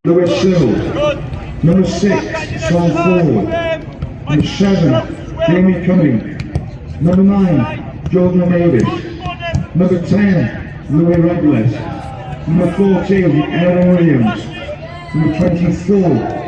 Lewis Sill. Number 6, Sol Ford. Number 7, Jamie Cumming. Number 9, Jordan Davis. Number 10, Louis Robles. Number 14, Aaron Williams. Number 24,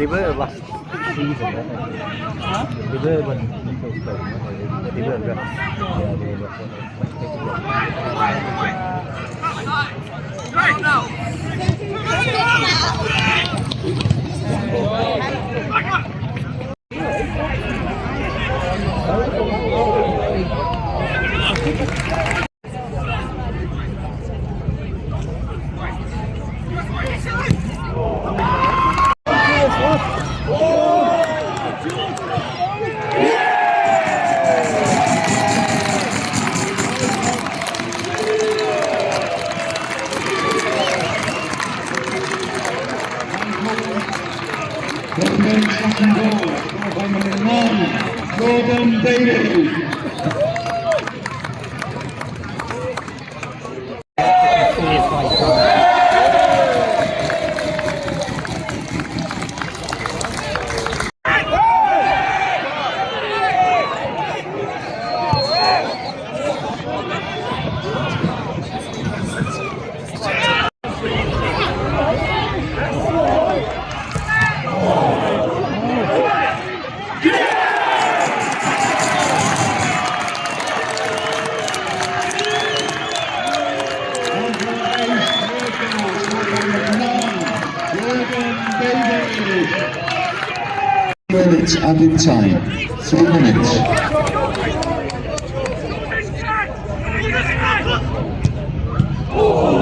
They were last season, weren't they? Huh? They were when Nico spoke, weren't they? They were refs. Yeah, they were refs. Right now! second goal, scored by number 9, Jordan Davis. Minutes added time. 3 minutes. Oh.